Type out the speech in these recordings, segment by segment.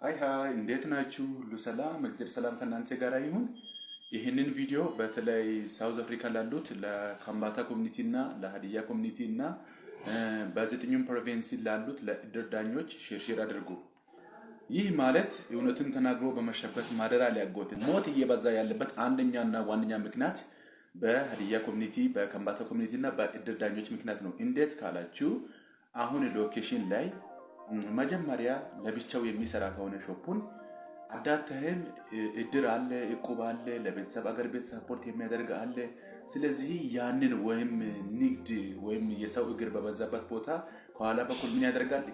ሃይ እንዴት ናችሁ? ሁሉ ሰላም፣ እግዚአብሔር ሰላም ከእናንተ ጋር ይሁን። ይህንን ቪዲዮ በተለይ ሳውዝ አፍሪካ ላሉት ለካምባታ ኮሚኒቲ እና ለሀዲያ ኮሚኒቲ እና በዘጠኙም ፕሮቪንስ ላሉት ለእድር ዳኞች ሼር አድርጉ። ይህ ማለት እውነትን ተናግሮ በመሸበት ማደራ ሊያጎት ሞት እየበዛ ያለበት አንደኛና ዋነኛ ምክንያት በሀዲያ ኮሚኒቲ፣ በካምባታ ኮሚኒቲ እና በእድር ዳኞች ምክንያት ነው። እንዴት ካላችሁ አሁን ሎኬሽን ላይ መጀመሪያ ለብቻው የሚሰራ ከሆነ ሾፑን አዳተህም እድር አለ፣ እቁብ አለ፣ ለቤተሰብ አገር ቤት ሰፖርት የሚያደርግ አለ። ስለዚህ ያንን ወይም ንግድ ወይም የሰው እግር በበዛበት ቦታ ከኋላ በኩል ምን ያደርጋል?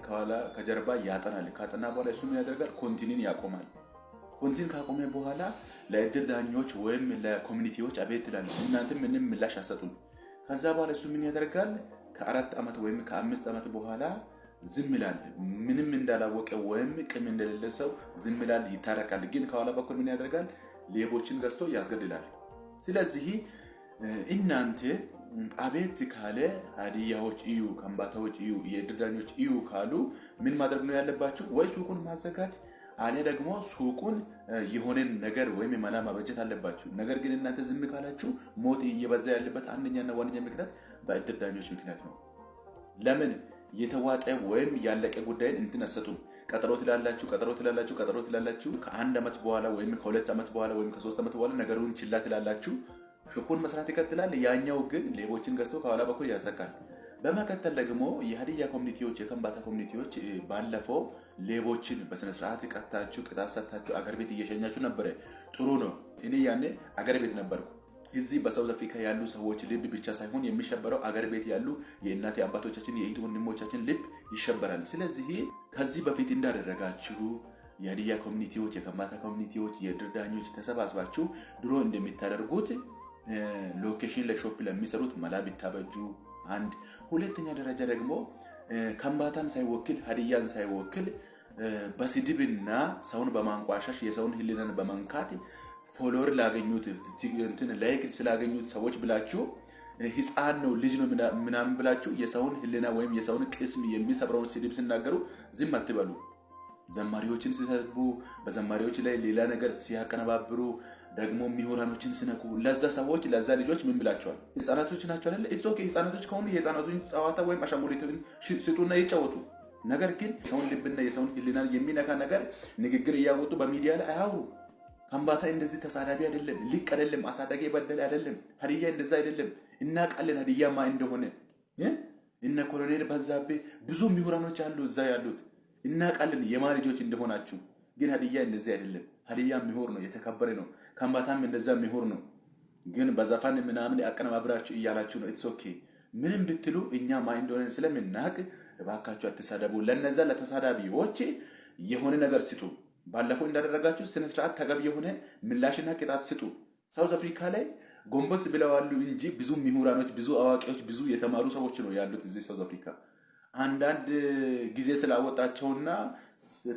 ከጀርባ ያጠናል። ካጠና በኋላ እሱ ምን ያደርጋል? ኮንቲኒን ያቆማል። ኮንቲን ካቆመ በኋላ ለእድር ዳኞች ወይም ለኮሚኒቲዎች አቤት ይላል። እናንተ ምንም ምላሽ አሰጡን። ከዛ በኋላ እሱ ምን ያደርጋል? ከ4 ዓመት ወይም ከ5 ዓመት በኋላ ዝም ይላል። ምንም እንዳላወቀ ወይም ቅም እንደሌለ ሰው ዝም ይላል፣ ይታረቃል። ግን ከኋላ በኩል ምን ያደርጋል? ሌቦችን ገዝቶ ያስገድላል። ስለዚህ እናንተ አቤት ካለ ሀዲያዎች እዩ፣ ከምባታዎች እዩ፣ የእድር ዳኞች እዩ ካሉ ምን ማድረግ ነው ያለባችሁ? ወይ ሱቁን ማዘጋት አለ ደግሞ ሱቁን የሆነን ነገር ወይም የመላ ማበጀት አለባችሁ። ነገር ግን እናንተ ዝም ካላችሁ ሞት እየበዛ ያለበት አንደኛና ዋነኛ ምክንያት በእድር ዳኞች ምክንያት ነው። ለምን የተዋጠ ወይም ያለቀ ጉዳይን እንትን አሰጡም። ቀጠሮ ትላላችሁ። ከ1 ዓመት በኋላ ወይም ከ2 ዓመት በኋላ ወይም ከ3 ዓመት በኋላ ነገሩን ችላ ትላላችሁ። ሾፑን መስራት ይቀጥላል። ያኛው ግን ሌቦችን ገዝቶ ከኋላ በኩል ያስጠቃል። በመከተል ደግሞ የሀዲያ ኮሚኒቲዎች፣ የከምባታ ኮሚኒቲዎች ባለፈው ሌቦችን በስነ ስርዓት ቀጣችሁ፣ ቅጣት ሰጣችሁ፣ አገር ቤት እየሸኛችሁ ነበር። ጥሩ ነው። እኔ ያኔ አገር ቤት ነበርኩ። እዚህ በሳውዝ አፍሪካ ያሉ ሰዎች ልብ ብቻ ሳይሆን የሚሸበረው አገር ቤት ያሉ የእናት አባቶቻችን የእህት ወንድሞቻችን ልብ ይሸበራል። ስለዚህ ከዚህ በፊት እንዳደረጋችሁ የሀዲያ ኮሚኒቲዎች፣ የከምባታ ኮሚኒቲዎች፣ የእድር ዳኞች ተሰባስባችሁ ድሮ እንደሚታደርጉት ሎኬሽን ለሾፕ ለሚሰሩት መላ ቢታበጁ አንድ። ሁለተኛ ደረጃ ደግሞ ከምባታን ሳይወክል ሀዲያን ሳይወክል በስድብና ሰውን በማንቋሻሽ የሰውን ህሊናን በመንካት ፎሎወር ላገኙት እንትን ላይክ ስላገኙት ሰዎች ብላችሁ ህፃን ነው ልጅ ነው ምናምን ብላችሁ የሰውን ህሊና ወይም የሰውን ቅስም የሚሰብረውን ስድብ ሲናገሩ ዝም አትበሉ። ዘማሪዎችን ሲሰድቡ፣ በዘማሪዎች ላይ ሌላ ነገር ሲያቀነባብሩ፣ ደግሞ ምሁራኖችን ሲነኩ ለዛ ሰዎች ለዛ ልጆች ምን ብላችኋል? ህፃናቶች ናቸው አይደል? ኢትስ ኦኬ። ህፃናቶች ከሆኑ የህፃናቶችን ጨዋታ ወይም አሻንጉሊትን ስጡና ይጫወቱ። ነገር ግን ሰውን ልብና የሰውን ህሊና የሚነካ ነገር ንግግር እያወጡ በሚዲያ ላይ አያውሩ። ከምባታ እንደዚህ ተሳዳቢ አይደለም፣ ልቅ አይደለም፣ አሳዳጊ በደል አይደለም። ሀዲያ እንደዛ አይደለም። እናውቃለን ሀዲያማ እንደሆነ። እነ ኮሎኔል በዛብህ ብዙ ምሁራኖች አሉ እዛ ያሉት። እናውቃለን የማ ልጆች እንደሆናችሁ። ግን ሀዲያ እንደዚህ አይደለም። ሀዲያ ምሁር ነው፣ የተከበረ ነው። ከምባታም እንደዛ ምሁር ነው። ግን በዘፋን ምናምን ያቀነባብራችሁ እያላችሁ ነው። ኢትስ ኦኬ። ምንም ብትሉ እኛ ማ እንደሆነ ስለምናውቅ እባካችሁ አትሳደቡ። ለነዛ ለተሳዳቢዎች የሆነ ነገር ስጡ። ባለፈው እንዳደረጋችሁ ስነ ስርዓት ተገቢ የሆነ ምላሽና ቅጣት ስጡ። ሳውዝ አፍሪካ ላይ ጎንበስ ብለዋሉ እንጂ ብዙ ምሁራኖች፣ ብዙ አዋቂዎች፣ ብዙ የተማሩ ሰዎች ነው ያሉት እዚህ ሳውዝ አፍሪካ። አንዳንድ ጊዜ ስላወጣቸውና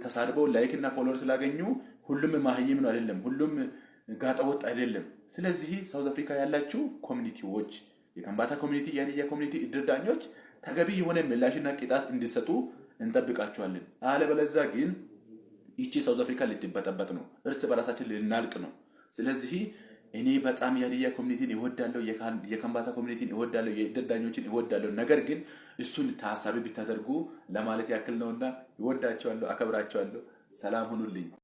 ተሳድበው ላይክ እና ፎሎወር ስላገኙ ሁሉም ማህይም ነው አይደለም፣ ሁሉም ጋጠወጥ አይደለም። ስለዚህ ሳውዝ አፍሪካ ያላችሁ ኮሚኒቲዎች፣ የከምባታ ኮሚኒቲ፣ የሀዲያ ኮሚኒቲ እድር ዳኞች ተገቢ የሆነ ምላሽና ቅጣት እንዲሰጡ እንጠብቃችኋለን። አለበለዚያ ግን ይቺ ሳውዝ አፍሪካ ልትበጠበጥ ነው፣ እርስ በራሳችን ልናልቅ ነው። ስለዚህ እኔ በጣም የሀዲያ ኮሚኒቲን እወዳለሁ፣ የከምባታ ኮሚኒቲን እወዳለሁ፣ የእድር ዳኞችን እወዳለሁ። ነገር ግን እሱን ታሳቢ ብታደርጉ ለማለት ያክል ነውና እወዳቸዋለሁ፣ አከብራቸዋለሁ። ሰላም ሁኑልኝ።